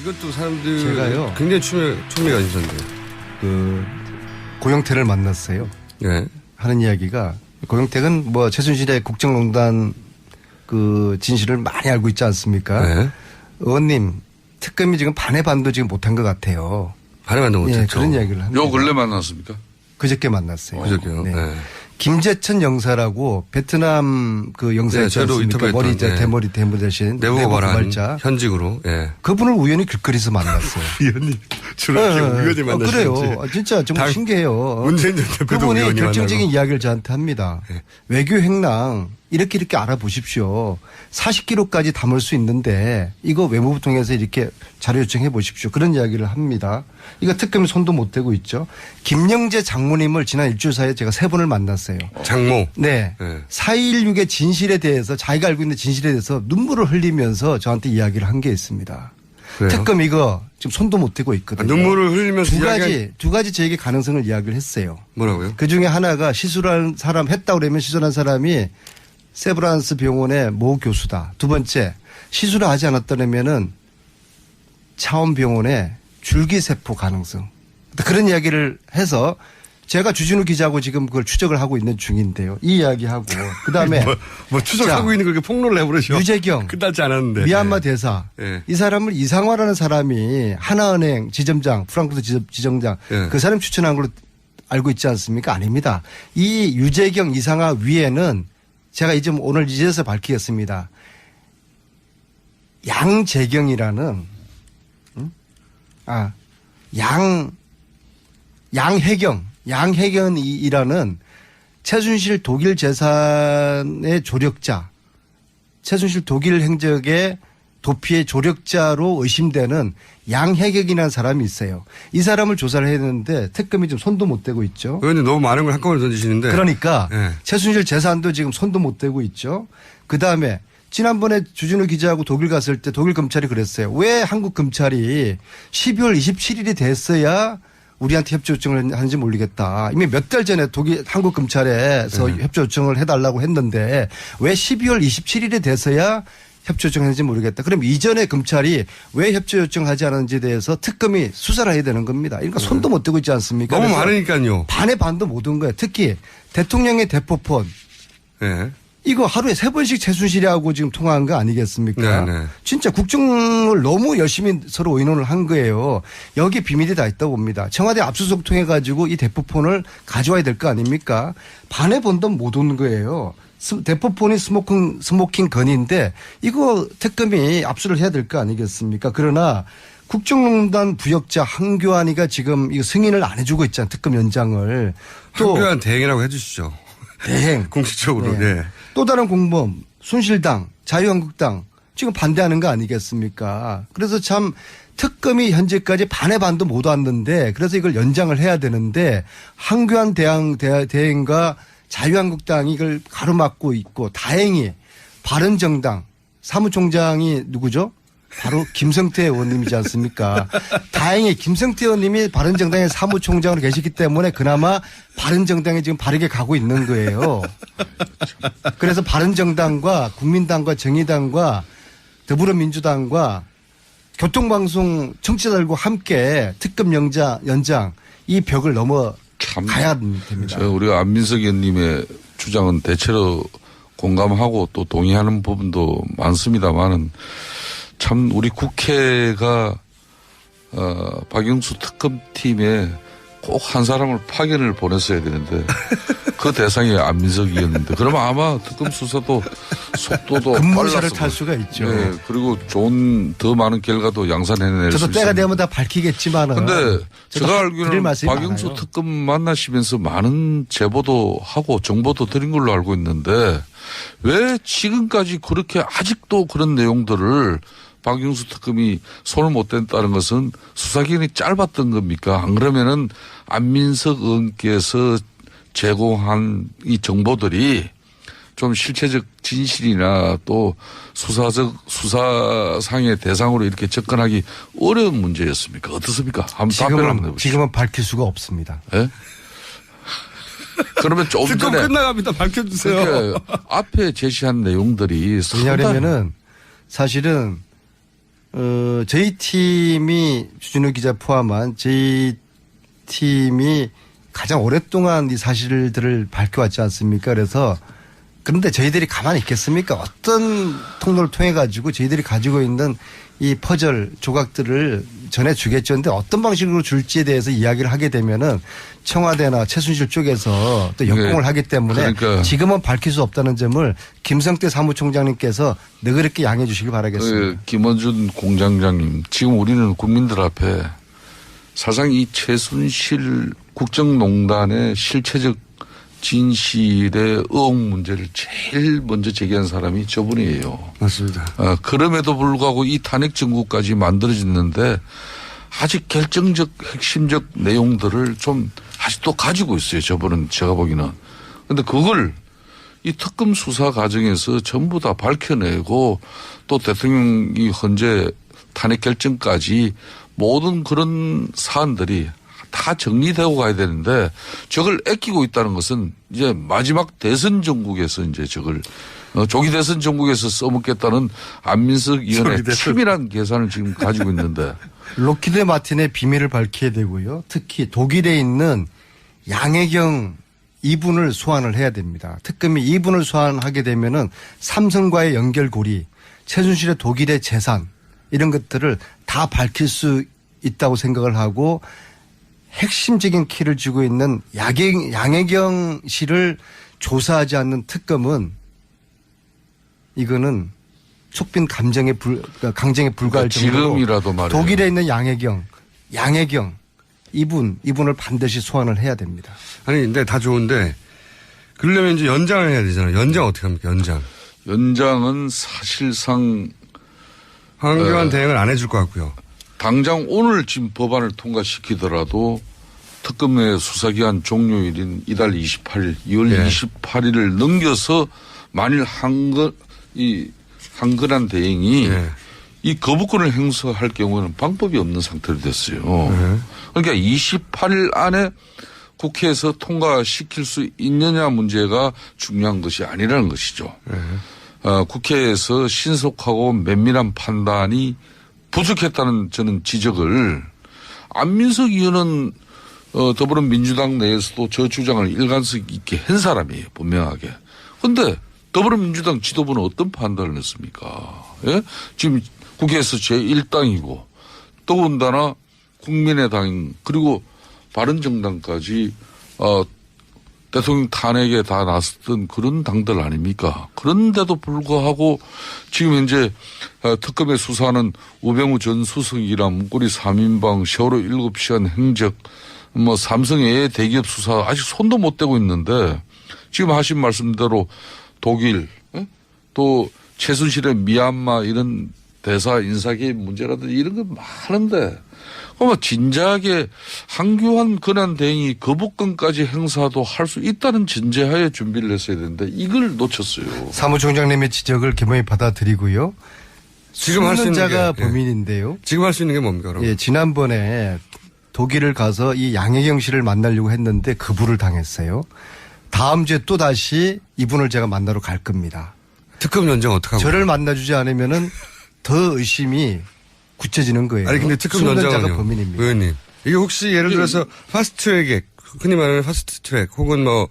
이것도 사람들 제가요. 굉장히 충미가 있었는데. 고영태를 만났어요. 네. 하는 이야기가 고영택은 뭐 최순실의 국정농단 그 진실을 많이 알고 있지 않습니까? 네. 의원님 특검이 지금 반의 반도 지금 못한 것 같아요. 반의 반도 못했죠. 예, 그런 이야기를 합니다. 요 근래 만났습니까? 그저께 만났어요. 그저께요. 네. 네. 김재천 영사라고 베트남 그 영사 네, 있지 저도 않습니까? 인터뷰했던, 머리 네. 대머리 대신 내부 고발한 고발자. 현직으로. 예. 그분을 우연히 길거리에서 만났어요. 위원님 저렇게 우연히 만나셨는지. 그래요. 진짜 정말 신기해요. 문재인 전 대표도 그분이 우연히 결정적인 만나고. 이야기를 저한테 합니다. 네. 외교 행랑 이렇게 알아보십시오. 40kg까지 담을 수 있는데 이거 외무부 통해서 이렇게 자료 요청해 보십시오. 그런 이야기를 합니다. 이거 특검이 손도 못 대고 있죠. 김영재 장모님을 지난 일주일 사이에 제가 3번을 만났어요. 장모. 네. 네. 4.16의 진실에 대해서 자기가 알고 있는 진실에 대해서 눈물을 흘리면서 저한테 이야기를 한 게 있습니다. 그래요? 특검 이거 지금 손도 못 대고 있거든요. 눈물을 흘리면서 두 가지 저에게 가능성을 이야기를 했어요. 뭐라고요? 그 중에 하나가 시술한 사람 했다고 그러면 시술한 사람이 세브란스 병원의 모 교수다. 두 번째 시술을 하지 않았다면은 차원병원의 줄기세포 가능성. 그런 이야기를 해서 제가 주진우 기자하고 지금 그걸 추적을 하고 있는 중인데요. 이 이야기하고 그다음에 뭐 추적하고 있는 그렇게 폭로를 해버리셔. 유재경 끝나지 않았는데. 미얀마 대사 네. 이 사람을 이상화라는 사람이 하나은행 지점장 프랑크푸르트 지점장 네. 그 사람 추천한 걸로 알고 있지 않습니까? 아닙니다. 이 유재경 이상화 위에는 제가 이제 오늘 이제서 밝히겠습니다. 양재경이라는 양혜경이라는 최순실 독일 재산의 조력자, 최순실 독일 행적의 도피의 조력자로 의심되는 양혜경이라는 사람이 있어요. 이 사람을 조사를 했는데 특검이 좀 손도 못 대고 있죠. 의원님 너무 많은 걸 한꺼번에 던지시는데. 그러니까 네. 최순실 재산도 지금 손도 못 대고 있죠. 그다음에 지난번에 주진우 기자하고 독일 갔을 때 독일 검찰이 그랬어요. 왜 한국 검찰이 12월 27일이 됐어야 우리한테 협조 요청을 하는지 모르겠다. 이미 몇 달 전에 한국 검찰에서 협조 요청을 해달라고 했는데 왜 12월 27일이 돼서야 협조 요청했는지 모르겠다. 그럼 이전에 검찰이 왜 협조 요청하지 않았는지에 대해서 특검이 수사를 해야 되는 겁니다. 그러니까 손도 못 대고 있지 않습니까? 너무 많으니까요. 반의 반도 못 온 거예요. 특히 대통령의 대포폰. 네. 이거 하루에 3번씩 최순실이하고 지금 통화한 거 아니겠습니까? 네. 진짜 국정을 너무 열심히 서로 의논을 한 거예요. 여기 비밀이 다 있다고 봅니다. 청와대 압수수색 통해 가지고 이 대포폰을 가져와야 될 거 아닙니까? 반의 반도 못 온 거예요. 대포폰이 스모킹 건인데 이거 특검이 압수를 해야 될 거 아니겠습니까? 그러나 국정농단 부역자 한교안이가 지금 이거 승인을 안 해주고 있잖아요. 특검 연장을. 또 한교안 대행이라고 해 주시죠. 대행. 공식적으로. 네. 네. 또 다른 공범 순실당 자유한국당 지금 반대하는 거 아니겠습니까? 그래서 참 특검이 현재까지 반의 반도 못 왔는데 그래서 이걸 연장을 해야 되는데 한교안 대행과 자유한국당이 이걸 가로막고 있고 다행히 바른정당 사무총장이 누구죠? 바로 김성태 의원님이지 않습니까? 다행히 김성태 의원님이 바른정당의 사무총장으로 계시기 때문에 그나마 바른정당이 지금 바르게 가고 있는 거예요. 그래서 바른정당과 국민당과 정의당과 더불어민주당과 교통방송 청취자들과 함께 특검 연장 이 벽을 넘어 가야 됩니다. 우리가 안민석 의원님의 주장은 대체로 공감하고 또 동의하는 부분도 많습니다만은 참 우리 국회가 박영수 특검팀에 꼭 한 사람을 파견을 보냈어야 되는데 그 대상이 안민석 의원인데 그러면 아마 특검 수사도 속도도 급무사를 빨랐을 탈 수가 있죠. 네, 그리고 더 많은 결과도 양산해낼 수 저도 있어요. 때가 되면 다 밝히겠지만은. 근데 제가 알기로는 박영수 많아요. 특검 만나시면서 많은 제보도 하고 정보도 드린 걸로 알고 있는데 왜 지금까지 그렇게 아직도 그런 내용들을 박영수 특검이 손을 못 댔다는 것은 수사기간이 짧았던 겁니까? 안 그러면은 안민석 의원께서 제공한 이 정보들이 좀 실체적 진실이나 또 수사상의 대상으로 이렇게 접근하기 어려운 문제였습니까? 어떻습니까? 한번 답변을 한번 해보시죠. 지금은 밝힐 수가 없습니다. 네? 그러면 좀 특검 전에 끝나갑니다. 밝혀주세요. 그러니까 앞에 제시한 내용들이 왜냐하면은 사실은 저희 팀이 주진우 기자 포함한 저희 팀이 가장 오랫동안 이 사실들을 밝혀왔지 않습니까? 그래서 그런데 저희들이 가만히 있겠습니까? 어떤 통로를 통해 가지고 저희들이 가지고 있는 이 퍼즐 조각들을 전해주겠죠. 그런데 어떤 방식으로 줄지에 대해서 이야기를 하게 되면은 청와대나 최순실 쪽에서 또 역공을 하기 때문에 그러니까 지금은 밝힐 수 없다는 점을 김성태 사무총장님께서 너그럽게 양해해 주시기 바라겠습니다. 김원준 공장장님, 지금 우리는 국민들 앞에 사실상 이 최순실 국정농단의 실체적 진실의 의혹 문제를 제일 먼저 제기한 사람이 저분이에요. 맞습니다. 그럼에도 불구하고 이 탄핵 정국까지 만들어졌는데 아직 결정적 핵심적 내용들을 좀 아직도 가지고 있어요. 저분은 제가 보기에는. 그런데 그걸 이 특검 수사 과정에서 전부 다 밝혀내고 또 대통령이 현재 탄핵 결정까지 모든 그런 사안들이 다 정리되고 가야 되는데 저걸 아끼고 있다는 것은 이제 마지막 대선 정국에서 이제 저걸 조기 대선 정국에서 써먹겠다는 안민석 의원의 치밀한 계산을 지금 가지고 있는데 로키드 마틴의 비밀을 밝혀야 되고요. 특히 독일에 있는 양혜경 이분을 소환을 해야 됩니다. 특검이 이분을 소환하게 되면은 삼성과의 연결고리, 최순실의 독일의 재산 이런 것들을 다 밝힐 수 있다고 생각을 하고 핵심적인 키를 쥐고 있는 양혜경 씨를 조사하지 않는 특검은 이거는 속빈 강쟁에 불과할 정도로 지금이라도 말이에요. 독일에 있는 양혜경 이분을 반드시 소환을 해야 됩니다. 아니 근데 다 좋은데 그러려면 이제 연장을 해야 되잖아요. 연장 어떻게 합니까? 연장은 사실상 황교안 대행을 안 해줄 것 같고요. 당장 오늘 지금 법안을 통과시키더라도 특검의 수사기한 종료일인 이달 28일, 2월 28일을 넘겨서 만일 한건한 대행이 이 거부권을 행사할 경우에는 방법이 없는 상태로 됐어요. 그러니까 28일 안에 국회에서 통과시킬 수 있느냐 문제가 중요한 것이 아니라는 것이죠. 국회에서 신속하고 면밀한 판단이 부족했다는 저는 지적을 안민석 의원은 더불어민주당 내에서도 저 주장을 일관성 있게 한 사람이에요. 분명하게. 그런데 더불어민주당 지도부는 어떤 판단을 했습니까? 예? 지금 국회에서 제1당이고 더군다나 국민의당 그리고 바른정당까지 대통령 탄핵에 다 나섰던 그런 당들 아닙니까? 그런데도 불구하고 지금 현재 특검에 수사하는 우병우 전 수석이랑 문고리 3인방, 세월호 7시간 행적, 삼성의 대기업 수사 아직 손도 못 대고 있는데 지금 하신 말씀대로 독일, 또 최순실의 미얀마 이런 대사 인사개입 문제라든지 이런 거 많은데 그러면 진작에 한교안 권한대행이 거부권까지 행사도 할 수 있다는 전제하에 준비를 했어야 되는데 이걸 놓쳤어요. 사무총장님의 지적을 겸허히 받아들이고요. 지금 할 수 있는 자가 게 범인인데요. 지금 할 수 있는 게 뭡니까? 그럼? 예, 지난번에 독일을 가서 이 양혜경 씨를 만나려고 했는데 거부를 당했어요. 다음 주에 또 다시 이분을 제가 만나러 갈 겁니다. 특검 연장 어떡하고? 저를 만나주지 않으면은 더 의심이 굳혀지는 거예요. 아니 근데 특검 연장은요? 범인입니다. 의원님. 이게 혹시 예를 들어서 파스트트랙에 흔히 말하는 파스트트랙 혹은 뭐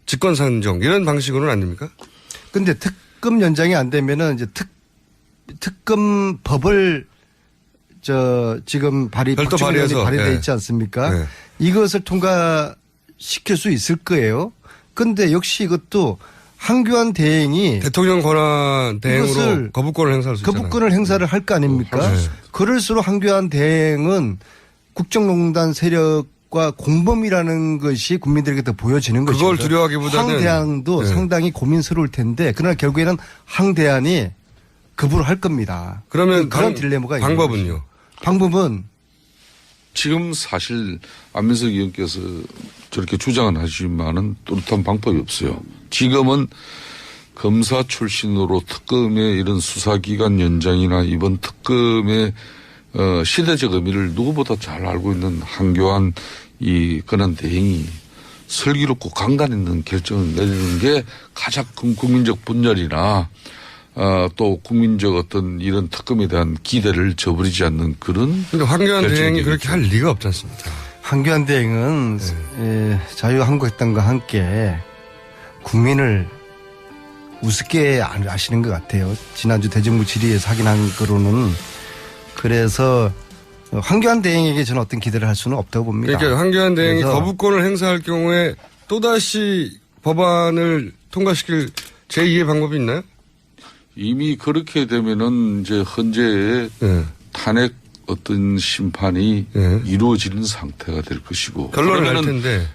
직권상정 이런 방식으로는 아닙니까? 근데 특검 연장이 안 되면은 이제 특검 법을 지금 별도 발의해서 발의돼 있지 않습니까? 네. 이것을 통과시킬 수 있을 거예요. 근데 역시 이것도 한교안 대행이 대통령 권한 대행으로 거부권을 행사할 수 있잖아요. 거부권을 행사를 할 거 아닙니까? 그럴수록 한교안 대행은 국정농단 세력과 공범이라는 것이 국민들에게 더 보여지는 것이죠. 그걸 두려워하기보다는 황 대안도 상당히 고민스러울 텐데 그러나 결국에는 황 대안이 거부를 할 겁니다. 그러면 그런 딜레마가 있는 방법은요? 것이죠. 방법은 지금 사실 안민석 의원께서 저렇게 주장은 하시지만은 뚜렷한 방법이 없어요. 지금은 검사 출신으로 특검의 이런 수사기간 연장이나 이번 특검의 시대적 의미를 누구보다 잘 알고 있는 한교안 이 권한 대행이 슬기롭고 강단 있는 결정을 내리는 게 가장 국민적 분열이나 또 국민적 어떤 이런 특검에 대한 기대를 저버리지 않는 그런. 근데 황교안 대행이 결정적이죠. 그렇게 할 리가 없지 않습니까? 황교안 대행은 자유한국당과 함께 국민을 우습게 아시는 것 같아요. 지난주 대정부 질의에서 확인한 거로는. 그래서 황교안 대행에게 저는 어떤 기대를 할 수는 없다고 봅니다. 그러니까 황교안 대행이 그래서 거부권을 행사할 경우에 또다시 법안을 통과시킬 제2의 방법이 있나요? 이미 그렇게 되면은 이제 헌재의 네. 탄핵 어떤 심판이 네. 이루어지는 상태가 될 것이고. 결론을 낼 그러면은 텐데.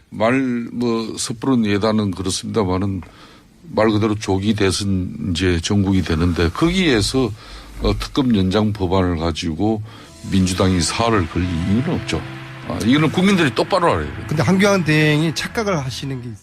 섣부른 예단은 그렇습니다만은 말 그대로 조기 대선 이제 정국이 되는데 거기에서 특검 연장 법안을 가지고 민주당이 사활을 걸 이유는 없죠. 이거는 국민들이 똑바로 알아야 돼요. 근데 황교안 대행이 착각을 하시는 게 있어요.